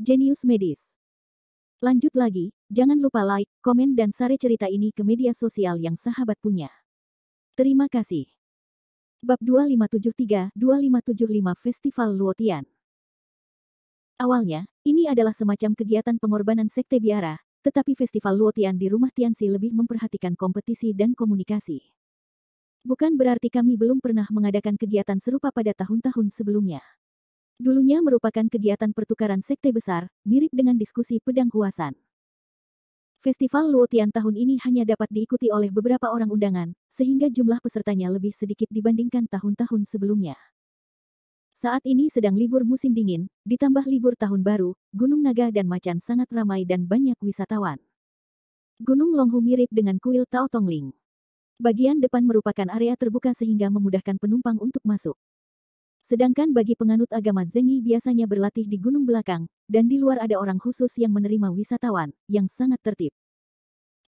Jenius Medis. Lanjut lagi, jangan lupa like, komen dan share cerita ini ke media sosial yang sahabat punya. Terima kasih. Bab 2573-2575 Festival Luotian. Awalnya, ini adalah semacam kegiatan pengorbanan sekte biara, tetapi Festival Luotian di rumah Tianxi lebih memperhatikan kompetisi dan komunikasi. Bukan berarti kami belum pernah mengadakan kegiatan serupa pada tahun-tahun sebelumnya. Dulunya merupakan kegiatan pertukaran sekte besar, mirip dengan diskusi pedang kuasan. Festival Luotian tahun ini hanya dapat diikuti oleh beberapa orang undangan, sehingga jumlah pesertanya lebih sedikit dibandingkan tahun-tahun sebelumnya. Saat ini sedang libur musim dingin, ditambah libur tahun baru, Gunung Naga dan Macan sangat ramai dan banyak wisatawan. Gunung Longhu mirip dengan kuil Tao Tongling. Bagian depan merupakan area terbuka sehingga memudahkan penumpang untuk masuk. Sedangkan bagi penganut agama Zengyi biasanya berlatih di gunung belakang, dan di luar ada orang khusus yang menerima wisatawan, yang sangat tertib.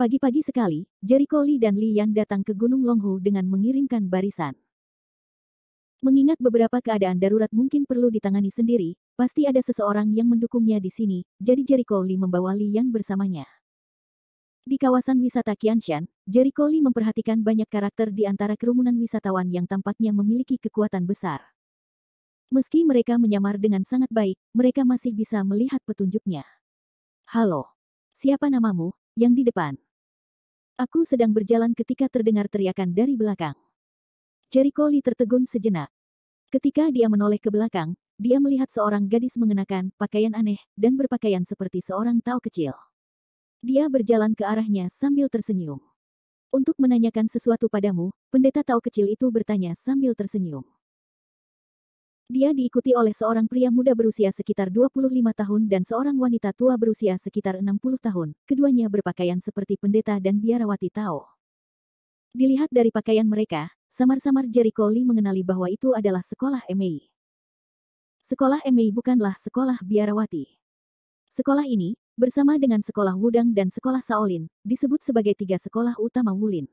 Pagi-pagi sekali, Jericho Lee dan Li Yan datang ke Gunung Longhu dengan mengirimkan barisan. Mengingat beberapa keadaan darurat mungkin perlu ditangani sendiri, pasti ada seseorang yang mendukungnya di sini, jadi Jericho Lee membawa Li Yan bersamanya. Di kawasan wisata Qianshan, Jericho Lee memperhatikan banyak karakter di antara kerumunan wisatawan yang tampaknya memiliki kekuatan besar. Meski mereka menyamar dengan sangat baik, mereka masih bisa melihat petunjuknya. Halo. Siapa namamu, yang di depan? Aku sedang berjalan ketika terdengar teriakan dari belakang. Jericho Lee tertegun sejenak. Ketika dia menoleh ke belakang, dia melihat seorang gadis mengenakan pakaian aneh dan berpakaian seperti seorang Tao kecil. Dia berjalan ke arahnya sambil tersenyum. Untuk menanyakan sesuatu padamu, pendeta Tao kecil itu bertanya sambil tersenyum. Dia diikuti oleh seorang pria muda berusia sekitar 25 tahun dan seorang wanita tua berusia sekitar 60 tahun, keduanya berpakaian seperti pendeta dan biarawati Tao. Dilihat dari pakaian mereka, samar-samar Jericho Lee mengenali bahwa itu adalah sekolah Emei. Sekolah Emei bukanlah sekolah biarawati. Sekolah ini, bersama dengan sekolah Wudang dan sekolah Shaolin, disebut sebagai tiga sekolah utama Wulin.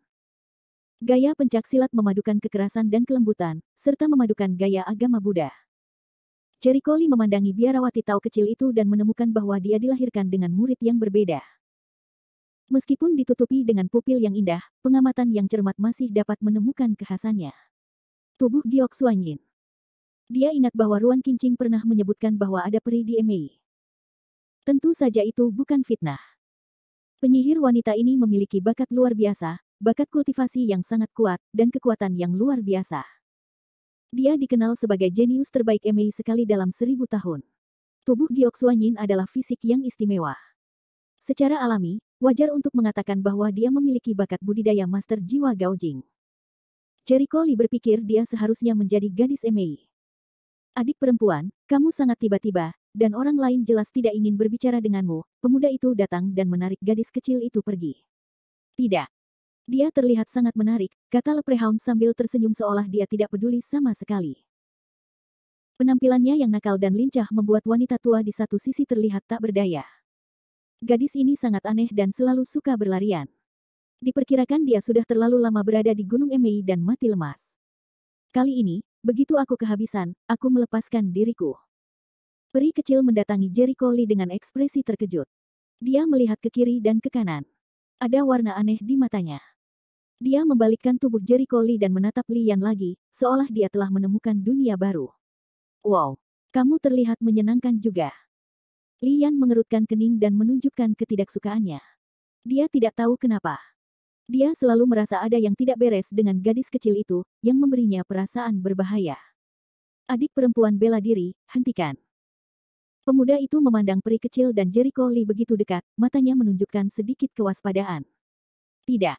Gaya pencaksilat memadukan kekerasan dan kelembutan, serta memadukan gaya agama Buddha. Jericho Lee memandangi biarawati Tao kecil itu dan menemukan bahwa dia dilahirkan dengan murid yang berbeda. Meskipun ditutupi dengan pupil yang indah, pengamatan yang cermat masih dapat menemukan kekhasannya. Tubuh Giok Suanyin. Dia ingat bahwa Ruan Qingqing pernah menyebutkan bahwa ada peri di Emei. Tentu saja itu bukan fitnah. Penyihir wanita ini memiliki bakat luar biasa, bakat kultivasi yang sangat kuat, dan kekuatan yang luar biasa. Dia dikenal sebagai jenius terbaik Emei sekali dalam 1000 tahun. Tubuh Giok Suanyin adalah fisik yang istimewa. Secara alami, wajar untuk mengatakan bahwa dia memiliki bakat budidaya master jiwa Gaojing. Jericho Lee berpikir dia seharusnya menjadi gadis Emei. Adik perempuan, kamu sangat tiba-tiba, dan orang lain jelas tidak ingin berbicara denganmu. Pemuda itu datang dan menarik gadis kecil itu pergi. Tidak. Dia terlihat sangat menarik, kata Leprechaun sambil tersenyum seolah dia tidak peduli sama sekali. Penampilannya yang nakal dan lincah membuat wanita tua di satu sisi terlihat tak berdaya. Gadis ini sangat aneh dan selalu suka berlarian. Diperkirakan dia sudah terlalu lama berada di Gunung Emei dan mati lemas. Kali ini, begitu aku kehabisan, aku melepaskan diriku. Peri kecil mendatangi Jericho Lee dengan ekspresi terkejut. Dia melihat ke kiri dan ke kanan. Ada warna aneh di matanya. Dia membalikkan tubuh Jericho Lee dan menatap Li Yan lagi, seolah dia telah menemukan dunia baru. Wow, kamu terlihat menyenangkan juga. Li Yan mengerutkan kening dan menunjukkan ketidaksukaannya. Dia tidak tahu kenapa. Dia selalu merasa ada yang tidak beres dengan gadis kecil itu, yang memberinya perasaan berbahaya. Adik perempuan bela diri, hentikan. Pemuda itu memandang peri kecil dan Jericho Lee begitu dekat, matanya menunjukkan sedikit kewaspadaan. Tidak.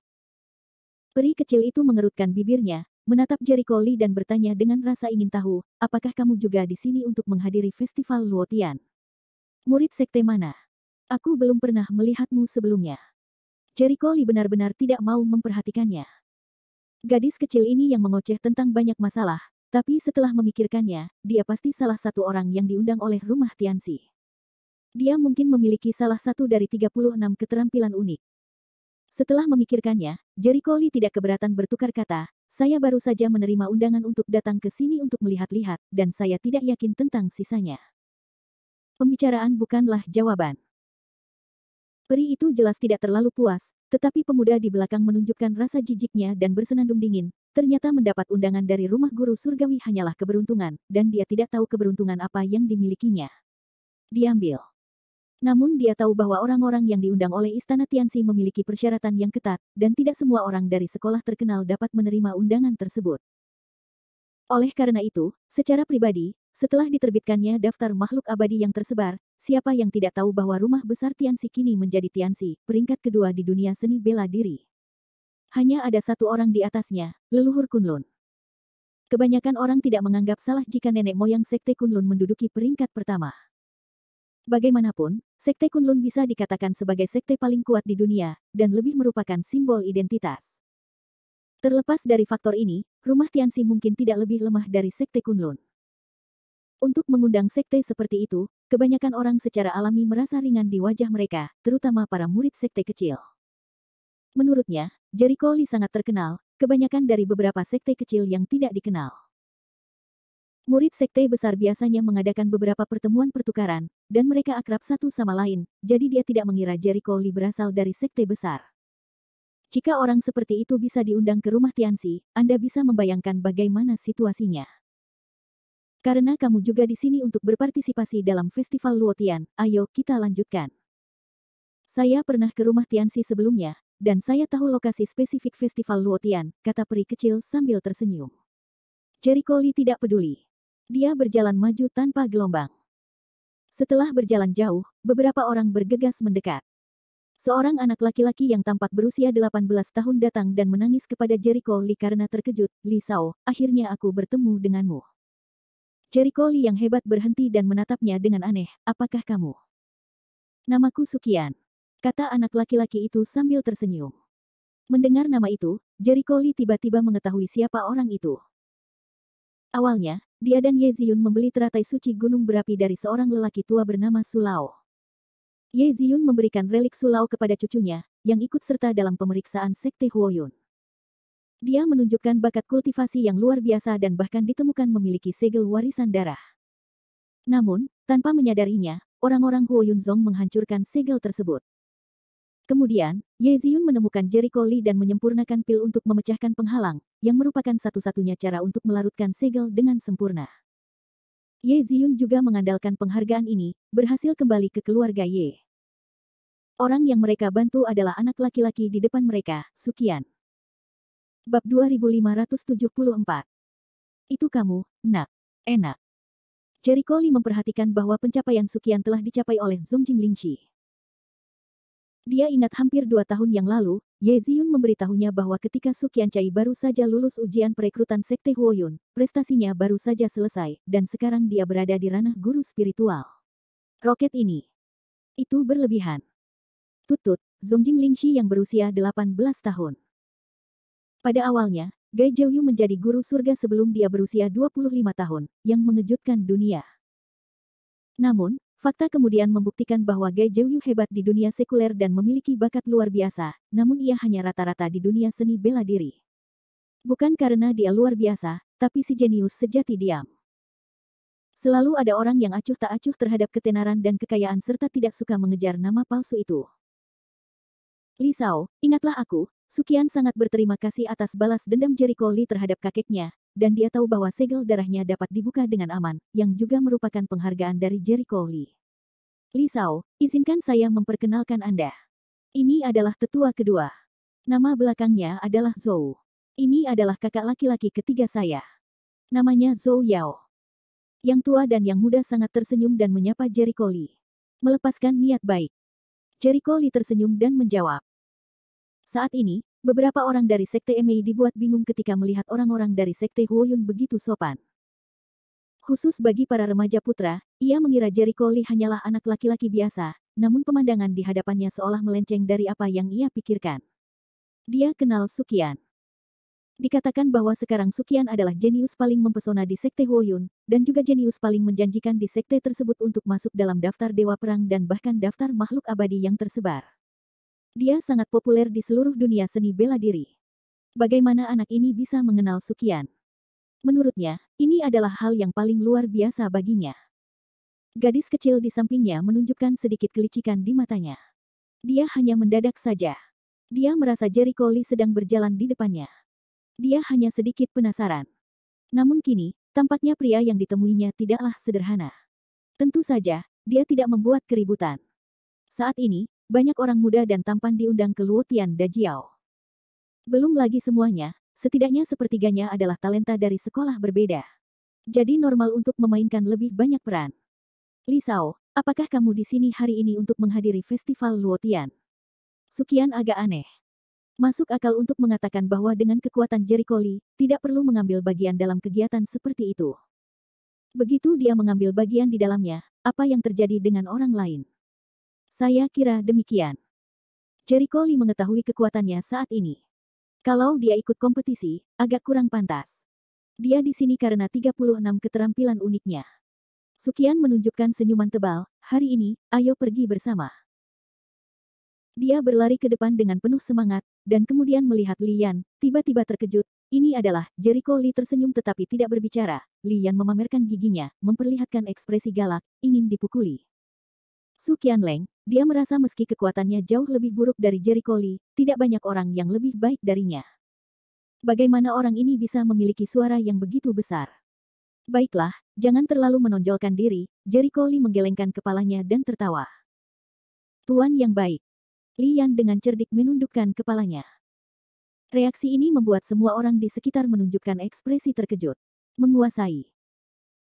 Peri kecil itu mengerutkan bibirnya, menatap Jericho Lee dan bertanya dengan rasa ingin tahu, apakah kamu juga di sini untuk menghadiri festival Luotian? Murid sekte mana? Aku belum pernah melihatmu sebelumnya. Jericho Lee benar-benar tidak mau memperhatikannya. Gadis kecil ini yang mengoceh tentang banyak masalah, tapi setelah memikirkannya, dia pasti salah satu orang yang diundang oleh rumah Tianxi. Dia mungkin memiliki salah satu dari 36 keterampilan unik. Setelah memikirkannya, Jericho Lee tidak keberatan bertukar kata, saya baru saja menerima undangan untuk datang ke sini untuk melihat-lihat, dan saya tidak yakin tentang sisanya. Pembicaraan bukanlah jawaban. Peri itu jelas tidak terlalu puas, tetapi pemuda di belakang menunjukkan rasa jijiknya dan bersenandung dingin. Ternyata mendapat undangan dari rumah guru surgawi hanyalah keberuntungan, dan dia tidak tahu keberuntungan apa yang dimilikinya. Diambil. Namun dia tahu bahwa orang-orang yang diundang oleh Istana Tianxi memiliki persyaratan yang ketat, dan tidak semua orang dari sekolah terkenal dapat menerima undangan tersebut. Oleh karena itu, secara pribadi, setelah diterbitkannya daftar makhluk abadi yang tersebar, siapa yang tidak tahu bahwa rumah besar Tianxi kini menjadi Tianxi, peringkat kedua di dunia seni bela diri. Hanya ada satu orang di atasnya, leluhur Kunlun. Kebanyakan orang tidak menganggap salah jika nenek moyang Sekte Kunlun menduduki peringkat pertama. Bagaimanapun, Sekte Kunlun bisa dikatakan sebagai sekte paling kuat di dunia, dan lebih merupakan simbol identitas. Terlepas dari faktor ini, rumah Tianxi mungkin tidak lebih lemah dari Sekte Kunlun. Untuk mengundang sekte seperti itu, kebanyakan orang secara alami merasa ringan di wajah mereka, terutama para murid sekte kecil. Menurutnya, Jericho Lee sangat terkenal, kebanyakan dari beberapa sekte kecil yang tidak dikenal. Murid sekte besar biasanya mengadakan beberapa pertemuan pertukaran, dan mereka akrab satu sama lain, jadi dia tidak mengira Jericho Lee berasal dari sekte besar. Jika orang seperti itu bisa diundang ke rumah Tianxi, Anda bisa membayangkan bagaimana situasinya. Karena kamu juga di sini untuk berpartisipasi dalam festival Luotian, ayo kita lanjutkan. Saya pernah ke rumah Tianxi sebelumnya, dan saya tahu lokasi spesifik festival Luotian, kata peri kecil sambil tersenyum. Jericho Lee tidak peduli. Dia berjalan maju tanpa gelombang. Setelah berjalan jauh, beberapa orang bergegas mendekat. Seorang anak laki-laki yang tampak berusia 18 tahun datang dan menangis kepada Jericho Lee karena terkejut. Li Shao, akhirnya aku bertemu denganmu. Jericho Lee yang hebat berhenti dan menatapnya dengan aneh. Apakah kamu? Namaku Sukian, kata anak laki-laki itu sambil tersenyum. Mendengar nama itu, Jericho Lee tiba-tiba mengetahui siapa orang itu. Awalnya, dia dan Ye Ziyun membeli teratai suci gunung berapi dari seorang lelaki tua bernama Sulao. Ye Ziyun memberikan relik Sulao kepada cucunya, yang ikut serta dalam pemeriksaan Sekte Huoyun. Dia menunjukkan bakat kultivasi yang luar biasa dan bahkan ditemukan memiliki segel warisan darah. Namun, tanpa menyadarinya, orang-orang Huoyun Zong menghancurkan segel tersebut. Kemudian, Ye Ziyun menemukan Jericho Lee dan menyempurnakan pil untuk memecahkan penghalang, yang merupakan satu-satunya cara untuk melarutkan segel dengan sempurna. Ye Ziyun juga mengandalkan penghargaan ini, berhasil kembali ke keluarga Ye. Orang yang mereka bantu adalah anak laki-laki di depan mereka, Sukian. Bab 2574. Itu kamu, nak. Enak. Jericho Lee memperhatikan bahwa pencapaian Sukian telah dicapai oleh Zongjing Lingxi. Dia ingat hampir 2 tahun yang lalu, Ye Ziyun memberitahunya bahwa ketika Sukian Cai baru saja lulus ujian perekrutan Sekte Huoyun, prestasinya baru saja selesai, dan sekarang dia berada di ranah guru spiritual. Roket ini. Itu berlebihan. Tutut, Zongjing Lingxi yang berusia 18 tahun. Pada awalnya, Gai Zhouyu menjadi guru surga sebelum dia berusia 25 tahun, yang mengejutkan dunia. Namun, fakta kemudian membuktikan bahwa Gai Zhouyu hebat di dunia sekuler dan memiliki bakat luar biasa, namun ia hanya rata-rata di dunia seni bela diri. Bukan karena dia luar biasa, tapi si jenius sejati diam. Selalu ada orang yang acuh tak acuh terhadap ketenaran dan kekayaan serta tidak suka mengejar nama palsu itu. Li Shao, ingatlah aku, Sukian sangat berterima kasih atas balas dendam Jericho Lee terhadap kakeknya, dan dia tahu bahwa segel darahnya dapat dibuka dengan aman, yang juga merupakan penghargaan dari Jericho Lee. Li Shao, izinkan saya memperkenalkan Anda. Ini adalah tetua kedua. Nama belakangnya adalah Zhou. Ini adalah kakak laki-laki ketiga saya. Namanya Zhou Yao. Yang tua dan yang muda sangat tersenyum dan menyapa Jericho Lee. Melepaskan niat baik. Jericho Lee tersenyum dan menjawab. Saat ini, beberapa orang dari Sekte Mei dibuat bingung ketika melihat orang-orang dari Sekte Huoyun begitu sopan. Khusus bagi para remaja putra, ia mengira Jericho Lee hanyalah anak laki-laki biasa, namun pemandangan di hadapannya seolah melenceng dari apa yang ia pikirkan. Dia kenal Sukian. Dikatakan bahwa sekarang Sukian adalah jenius paling mempesona di Sekte Huoyun, dan juga jenius paling menjanjikan di sekte tersebut untuk masuk dalam daftar dewa perang dan bahkan daftar makhluk abadi yang tersebar. Dia sangat populer di seluruh dunia seni bela diri. Bagaimana anak ini bisa mengenal Sukian? Menurutnya, ini adalah hal yang paling luar biasa baginya. Gadis kecil di sampingnya menunjukkan sedikit kelicikan di matanya. Dia hanya mendadak saja. Dia merasa Jericho Lee sedang berjalan di depannya. Dia hanya sedikit penasaran. Namun kini, tampaknya pria yang ditemuinya tidaklah sederhana. Tentu saja, dia tidak membuat keributan. Saat ini, banyak orang muda dan tampan diundang ke Luotian Dajiao. Belum lagi semuanya, setidaknya sepertiganya adalah talenta dari sekolah berbeda. Jadi normal untuk memainkan lebih banyak peran. Li Sao, apakah kamu di sini hari ini untuk menghadiri festival Luotian? Sukian agak aneh. Masuk akal untuk mengatakan bahwa dengan kekuatan Jericho Lee, tidak perlu mengambil bagian dalam kegiatan seperti itu. Begitu dia mengambil bagian di dalamnya, apa yang terjadi dengan orang lain? Saya kira demikian. Jericho Lee mengetahui kekuatannya saat ini. Kalau dia ikut kompetisi, agak kurang pantas. Dia di sini karena 36 keterampilan uniknya. Sukian menunjukkan senyuman tebal, hari ini, ayo pergi bersama. Dia berlari ke depan dengan penuh semangat, dan kemudian melihat Li Yan, tiba-tiba terkejut. Ini adalah, Jericho Lee tersenyum tetapi tidak berbicara. Li Yan memamerkan giginya, memperlihatkan ekspresi galak, ingin dipukuli. Su Qianleng, dia merasa meski kekuatannya jauh lebih buruk dari Jericho Lee, tidak banyak orang yang lebih baik darinya. Bagaimana orang ini bisa memiliki suara yang begitu besar? Baiklah, jangan terlalu menonjolkan diri, Jericho Lee menggelengkan kepalanya dan tertawa. Tuan yang baik. Li Yan dengan cerdik menundukkan kepalanya. Reaksi ini membuat semua orang di sekitar menunjukkan ekspresi terkejut. Menguasai.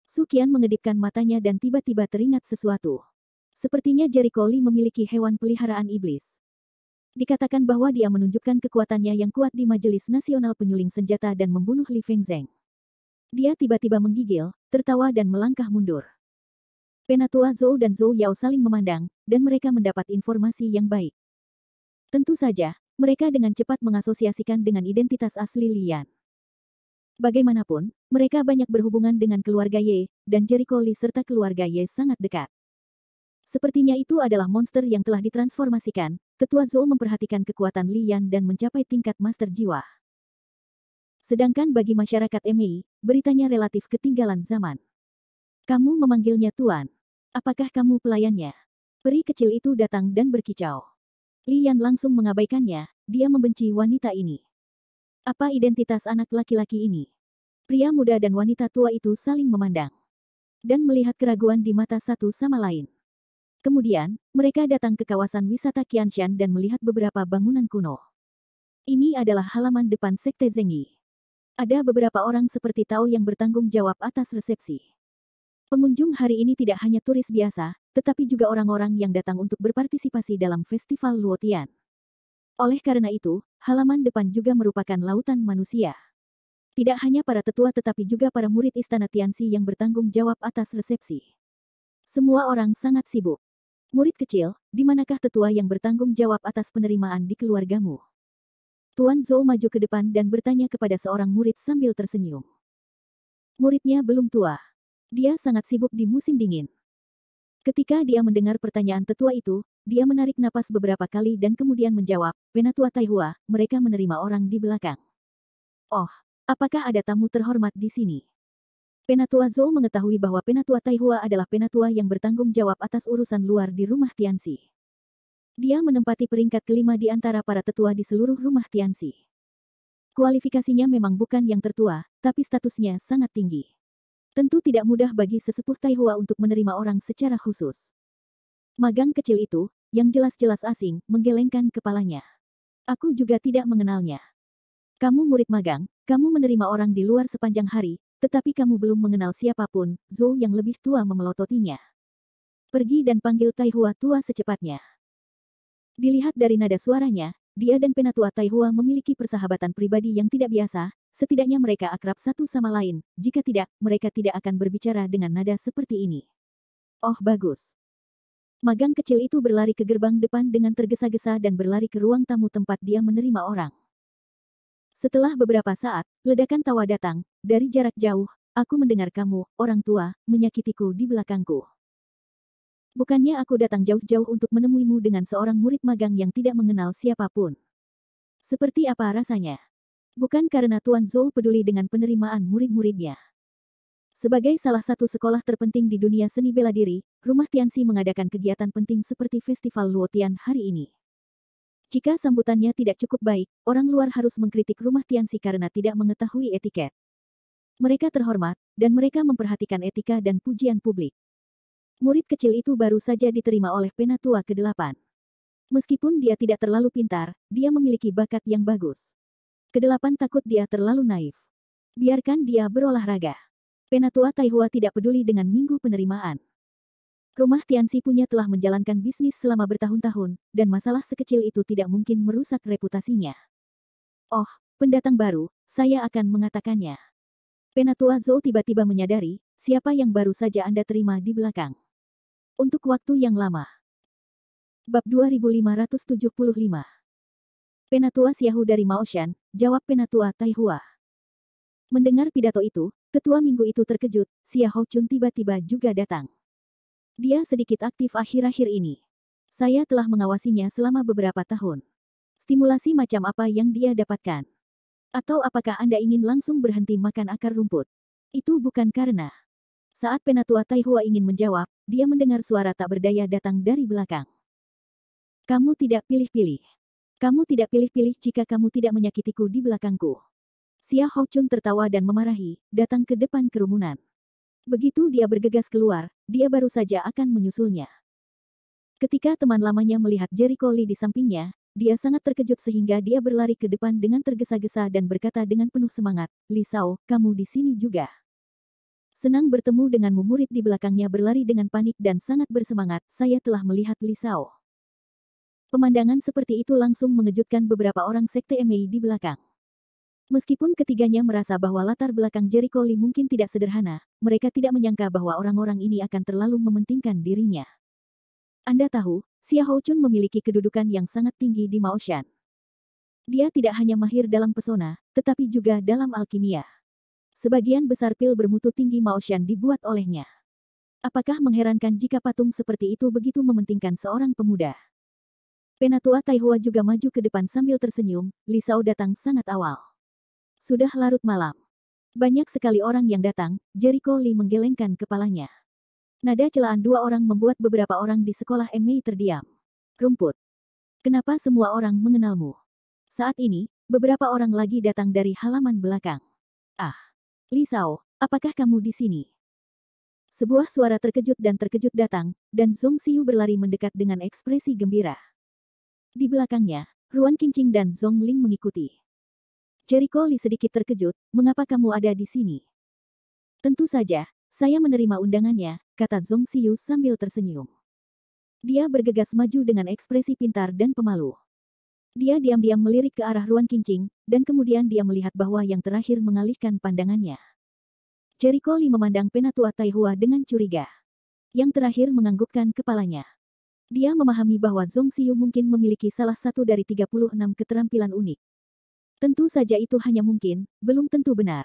Su Qian mengedipkan matanya dan tiba-tiba teringat sesuatu. Sepertinya Jericho Lee memiliki hewan peliharaan iblis. Dikatakan bahwa dia menunjukkan kekuatannya yang kuat di Majelis Nasional Penyuling Senjata dan membunuh Li Fengzheng. Dia tiba-tiba menggigil, tertawa dan melangkah mundur. Penatua Zhou dan Zhou Yao saling memandang, dan mereka mendapat informasi yang baik. Tentu saja, mereka dengan cepat mengasosiasikan dengan identitas asli Li Yan. Bagaimanapun, mereka banyak berhubungan dengan keluarga Ye, dan Jericho Lee serta keluarga Ye sangat dekat. Sepertinya itu adalah monster yang telah ditransformasikan. Tetua Zhou memperhatikan kekuatan Li Yan dan mencapai tingkat master jiwa. Sedangkan bagi masyarakat Mei, beritanya relatif ketinggalan zaman. Kamu memanggilnya Tuan. Apakah kamu pelayannya? Peri kecil itu datang dan berkicau. Li Yan langsung mengabaikannya, dia membenci wanita ini. Apa identitas anak laki-laki ini? Pria muda dan wanita tua itu saling memandang. Dan melihat keraguan di mata satu sama lain. Kemudian, mereka datang ke kawasan wisata Qianshan dan melihat beberapa bangunan kuno. Ini adalah halaman depan Sekte Zengyi. Ada beberapa orang seperti Tao yang bertanggung jawab atas resepsi. Pengunjung hari ini tidak hanya turis biasa, tetapi juga orang-orang yang datang untuk berpartisipasi dalam festival Luotian. Oleh karena itu, halaman depan juga merupakan lautan manusia. Tidak hanya para tetua tetapi juga para murid Istana Tianxi yang bertanggung jawab atas resepsi. Semua orang sangat sibuk. Murid kecil, di manakah tetua yang bertanggung jawab atas penerimaan di keluargamu? Tuan Zhou maju ke depan dan bertanya kepada seorang murid sambil tersenyum. Muridnya belum tua. Dia sangat sibuk di musim dingin. Ketika dia mendengar pertanyaan tetua itu, dia menarik napas beberapa kali dan kemudian menjawab, Penatua Taihua, mereka menerima orang di belakang. Oh, apakah ada tamu terhormat di sini? Penatua Zhou mengetahui bahwa Penatua Taihua adalah penatua yang bertanggung jawab atas urusan luar di rumah Tianxi. Dia menempati peringkat kelima di antara para tetua di seluruh rumah Tianxi. Kualifikasinya memang bukan yang tertua, tapi statusnya sangat tinggi. Tentu tidak mudah bagi sesepuh Taihua untuk menerima orang secara khusus. Magang kecil itu, yang jelas-jelas asing, menggelengkan kepalanya. Aku juga tidak mengenalnya. Kamu murid magang, kamu menerima orang di luar sepanjang hari, tetapi kamu belum mengenal siapapun, Zhou yang lebih tua memelototinya. Pergi dan panggil Taihua tua secepatnya. Dilihat dari nada suaranya, dia dan Penatua Taihua memiliki persahabatan pribadi yang tidak biasa, setidaknya mereka akrab satu sama lain, jika tidak, mereka tidak akan berbicara dengan nada seperti ini. Oh bagus. Magang kecil itu berlari ke gerbang depan dengan tergesa-gesa dan berlari ke ruang tamu tempat dia menerima orang. Setelah beberapa saat, ledakan tawa datang, dari jarak jauh, aku mendengar kamu, orang tua, menyakitiku di belakangku. Bukannya aku datang jauh-jauh untuk menemuimu dengan seorang murid magang yang tidak mengenal siapapun. Seperti apa rasanya? Bukan karena Tuan Zhou peduli dengan penerimaan murid-muridnya. Sebagai salah satu sekolah terpenting di dunia seni bela diri, Rumah Tianxi mengadakan kegiatan penting seperti Festival Luotian hari ini. Jika sambutannya tidak cukup baik, orang luar harus mengkritik Rumah Tianxi karena tidak mengetahui etiket. Mereka terhormat, dan mereka memperhatikan etika dan pujian publik. Murid kecil itu baru saja diterima oleh Penatua ke-8. Meskipun dia tidak terlalu pintar, dia memiliki bakat yang bagus. Ke-8 takut dia terlalu naif. Biarkan dia berolahraga. Penatua Taihua tidak peduli dengan minggu penerimaan. Rumah Tianxi punya telah menjalankan bisnis selama bertahun-tahun, dan masalah sekecil itu tidak mungkin merusak reputasinya. Oh, pendatang baru, saya akan mengatakannya. Penatua Zhou tiba-tiba menyadari, siapa yang baru saja Anda terima di belakang. Untuk waktu yang lama. Bab 2575. Penatua Xiaohu dari Maoshan, jawab Penatua Taihua. Mendengar pidato itu, tetua minggu itu terkejut, Xiao Chun tiba-tiba juga datang. Dia sedikit aktif akhir-akhir ini. Saya telah mengawasinya selama beberapa tahun. Stimulasi macam apa yang dia dapatkan? Atau apakah Anda ingin langsung berhenti makan akar rumput? Itu bukan karena. Saat Penatua Taihua ingin menjawab, dia mendengar suara tak berdaya datang dari belakang. Kamu tidak pilih-pilih. Kamu tidak pilih-pilih jika kamu tidak menyakitiku di belakangku. Xiao Chun tertawa dan memarahi, datang ke depan kerumunan. Begitu dia bergegas keluar, dia baru saja akan menyusulnya. Ketika teman lamanya melihat Jericho Lee di sampingnya, dia sangat terkejut sehingga dia berlari ke depan dengan tergesa-gesa dan berkata dengan penuh semangat, Li Shao, kamu di sini juga. Senang bertemu denganmu. Murid di belakangnya berlari dengan panik dan sangat bersemangat, saya telah melihat Li Shao. Pemandangan seperti itu langsung mengejutkan beberapa orang sekte MI di belakang. Meskipun ketiganya merasa bahwa latar belakang Jericho Lee mungkin tidak sederhana, mereka tidak menyangka bahwa orang-orang ini akan terlalu mementingkan dirinya. Anda tahu, Xiao Chun memiliki kedudukan yang sangat tinggi di Maoshan. Dia tidak hanya mahir dalam pesona, tetapi juga dalam alkimia. Sebagian besar pil bermutu tinggi Maoshan dibuat olehnya. Apakah mengherankan jika patung seperti itu begitu mementingkan seorang pemuda? Penatua Taihua juga maju ke depan sambil tersenyum, Li Shao datang sangat awal. Sudah larut malam. Banyak sekali orang yang datang, Jericho Lee menggelengkan kepalanya. Nada celaan dua orang membuat beberapa orang di sekolah MI terdiam. Rumput. Kenapa semua orang mengenalmu? Saat ini, beberapa orang lagi datang dari halaman belakang. Ah, Li Shao, apakah kamu di sini? Sebuah suara terkejut datang, dan Zhong Xiu berlari mendekat dengan ekspresi gembira. Di belakangnya, Ruan Qingqing dan Zhong Ling mengikuti. Jericho Lee sedikit terkejut, mengapa kamu ada di sini? Tentu saja, saya menerima undangannya, kata Zhong Xiu sambil tersenyum. Dia bergegas maju dengan ekspresi pintar dan pemalu. Dia diam-diam melirik ke arah Ruan Qingqing, dan kemudian dia melihat bahwa yang terakhir mengalihkan pandangannya. Jericho Lee memandang Penatua Taihua dengan curiga. Yang terakhir menganggukkan kepalanya. Dia memahami bahwa Zhong Xiu mungkin memiliki salah satu dari 36 keterampilan unik. Tentu saja itu hanya mungkin, belum tentu benar.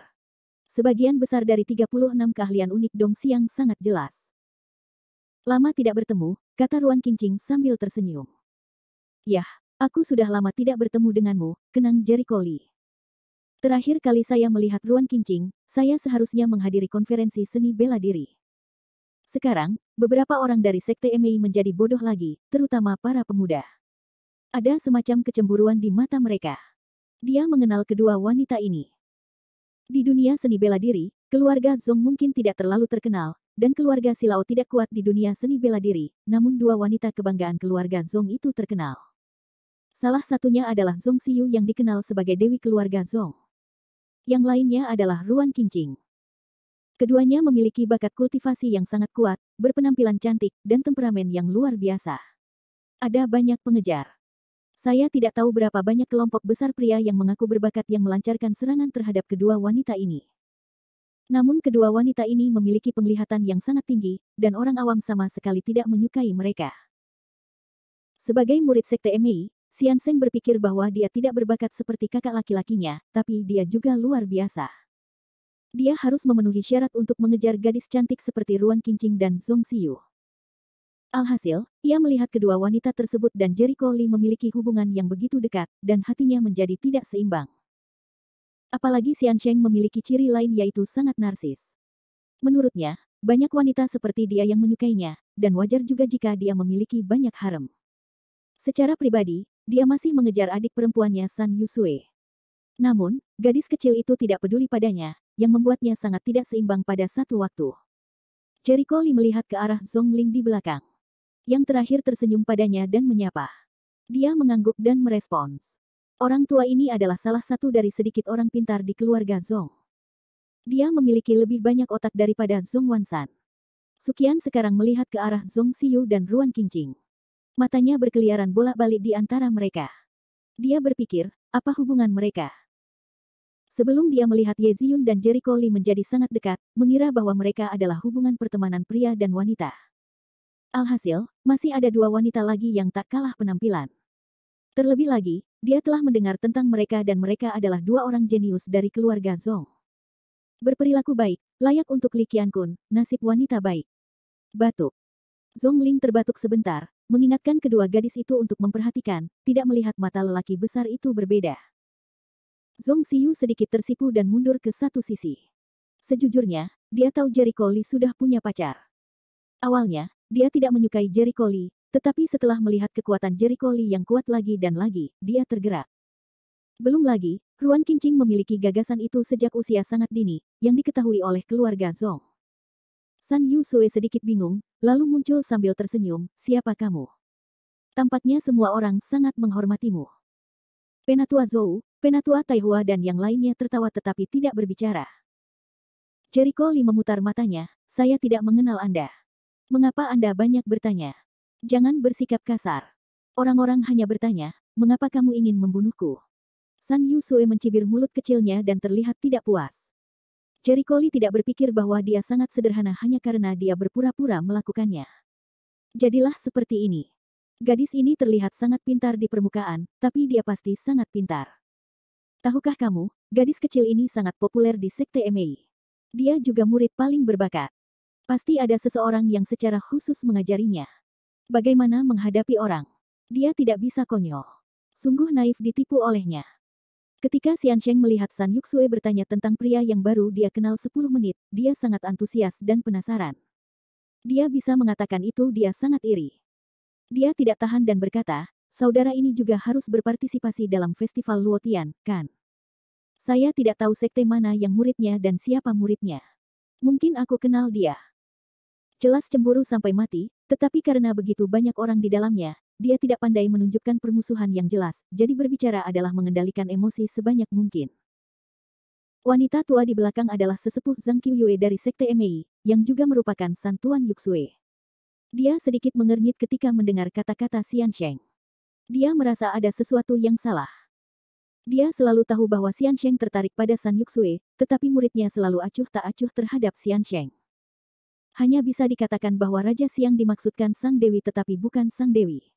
Sebagian besar dari 36 keahlian unik Dong Xiang sangat jelas. Lama tidak bertemu, kata Ruan Qingqing sambil tersenyum. Yah, aku sudah lama tidak bertemu denganmu, kenang Jericho Lee. Terakhir kali saya melihat Ruan Qingqing, saya seharusnya menghadiri konferensi seni bela diri. Sekarang, beberapa orang dari sekte MI menjadi bodoh lagi, terutama para pemuda. Ada semacam kecemburuan di mata mereka. Dia mengenal kedua wanita ini. Di dunia seni bela diri, keluarga Zhong mungkin tidak terlalu terkenal, dan keluarga Silao tidak kuat di dunia seni bela diri, namun dua wanita kebanggaan keluarga Zhong itu terkenal. Salah satunya adalah Zhong Xiu yang dikenal sebagai Dewi keluarga Zhong. Yang lainnya adalah Ruan Qingqing. Keduanya memiliki bakat kultivasi yang sangat kuat, berpenampilan cantik, dan temperamen yang luar biasa. Ada banyak pengejar. Saya tidak tahu berapa banyak kelompok besar pria yang mengaku berbakat yang melancarkan serangan terhadap kedua wanita ini. Namun kedua wanita ini memiliki penglihatan yang sangat tinggi, dan orang awam sama sekali tidak menyukai mereka. Sebagai murid sekte MI, Xian Sheng berpikir bahwa dia tidak berbakat seperti kakak laki-lakinya, tapi dia juga luar biasa. Dia harus memenuhi syarat untuk mengejar gadis cantik seperti Ruan Qingqing dan Zhong Xiu. Alhasil, ia melihat kedua wanita tersebut dan Jericho Lee memiliki hubungan yang begitu dekat, dan hatinya menjadi tidak seimbang. Apalagi Xian Sheng memiliki ciri lain yaitu sangat narsis. Menurutnya, banyak wanita seperti dia yang menyukainya, dan wajar juga jika dia memiliki banyak harem. Secara pribadi, dia masih mengejar adik perempuannya San Yusue. Namun, gadis kecil itu tidak peduli padanya, yang membuatnya sangat tidak seimbang pada satu waktu. Jericho Lee melihat ke arah Zhongling di belakang. Yang terakhir tersenyum padanya dan menyapa. Dia mengangguk dan merespons. Orang tua ini adalah salah satu dari sedikit orang pintar di keluarga Zhong. Dia memiliki lebih banyak otak daripada Zhong Wansan. Sukian sekarang melihat ke arah Zhong Xiu dan Ruan Qingqing. Matanya berkeliaran bolak-balik di antara mereka. Dia berpikir, apa hubungan mereka? Sebelum dia melihat Ye Ziyun dan Jericho Lee menjadi sangat dekat, mengira bahwa mereka adalah hubungan pertemanan pria dan wanita. Alhasil, masih ada dua wanita lagi yang tak kalah penampilan. Terlebih lagi, dia telah mendengar tentang mereka dan mereka adalah dua orang jenius dari keluarga Zhong. Berperilaku baik, layak untuk Li Qiankun, nasib wanita baik. Batuk. Zhongling terbatuk sebentar, mengingatkan kedua gadis itu untuk memperhatikan, tidak melihat mata lelaki besar itu berbeda. Zhong Xiu sedikit tersipu dan mundur ke satu sisi. Sejujurnya, dia tahu Jericho Lee sudah punya pacar. Awalnya, dia tidak menyukai Jericho Lee, tetapi setelah melihat kekuatan Jericho Lee yang kuat lagi dan lagi, dia tergerak. Belum lagi, Ruan Qingqing memiliki gagasan itu sejak usia sangat dini, yang diketahui oleh keluarga Zhong. San Yusue sedikit bingung, lalu muncul sambil tersenyum, siapa kamu? Tampaknya semua orang sangat menghormatimu. Penatua Zhou, Penatua Taihua dan yang lainnya tertawa tetapi tidak berbicara. Jericho Lee memutar matanya, saya tidak mengenal Anda. Mengapa Anda banyak bertanya? Jangan bersikap kasar. Orang-orang hanya bertanya, mengapa kamu ingin membunuhku? San Yusue mencibir mulut kecilnya dan terlihat tidak puas. Jericho Lee tidak berpikir bahwa dia sangat sederhana hanya karena dia berpura-pura melakukannya. Jadilah seperti ini. Gadis ini terlihat sangat pintar di permukaan, tapi dia pasti sangat pintar. Tahukah kamu, gadis kecil ini sangat populer di Sekte Mei. Dia juga murid paling berbakat. Pasti ada seseorang yang secara khusus mengajarinya. Bagaimana menghadapi orang? Dia tidak bisa konyol. Sungguh naif ditipu olehnya. Ketika Xiansheng melihat San Yuxue bertanya tentang pria yang baru dia kenal 10 menit, dia sangat antusias dan penasaran. Dia bisa mengatakan itu dia sangat iri. Dia tidak tahan dan berkata, saudara ini juga harus berpartisipasi dalam festival Luotian, kan? Saya tidak tahu sekte mana yang muridnya dan siapa muridnya. Mungkin aku kenal dia. Jelas cemburu sampai mati, tetapi karena begitu banyak orang di dalamnya, dia tidak pandai menunjukkan permusuhan yang jelas, jadi berbicara adalah mengendalikan emosi sebanyak mungkin. Wanita tua di belakang adalah sesepuh Zhang Qiuyue dari Sekte Mei, yang juga merupakan Santuan Yuxue. Dia sedikit mengernyit ketika mendengar kata-kata Xiansheng. Dia merasa ada sesuatu yang salah. Dia selalu tahu bahwa Xiansheng tertarik pada San Yuxue, tetapi muridnya selalu acuh tak acuh terhadap Xiansheng. Hanya bisa dikatakan bahwa Raja Xiang dimaksudkan Sang Dewi tetapi bukan Sang Dewi.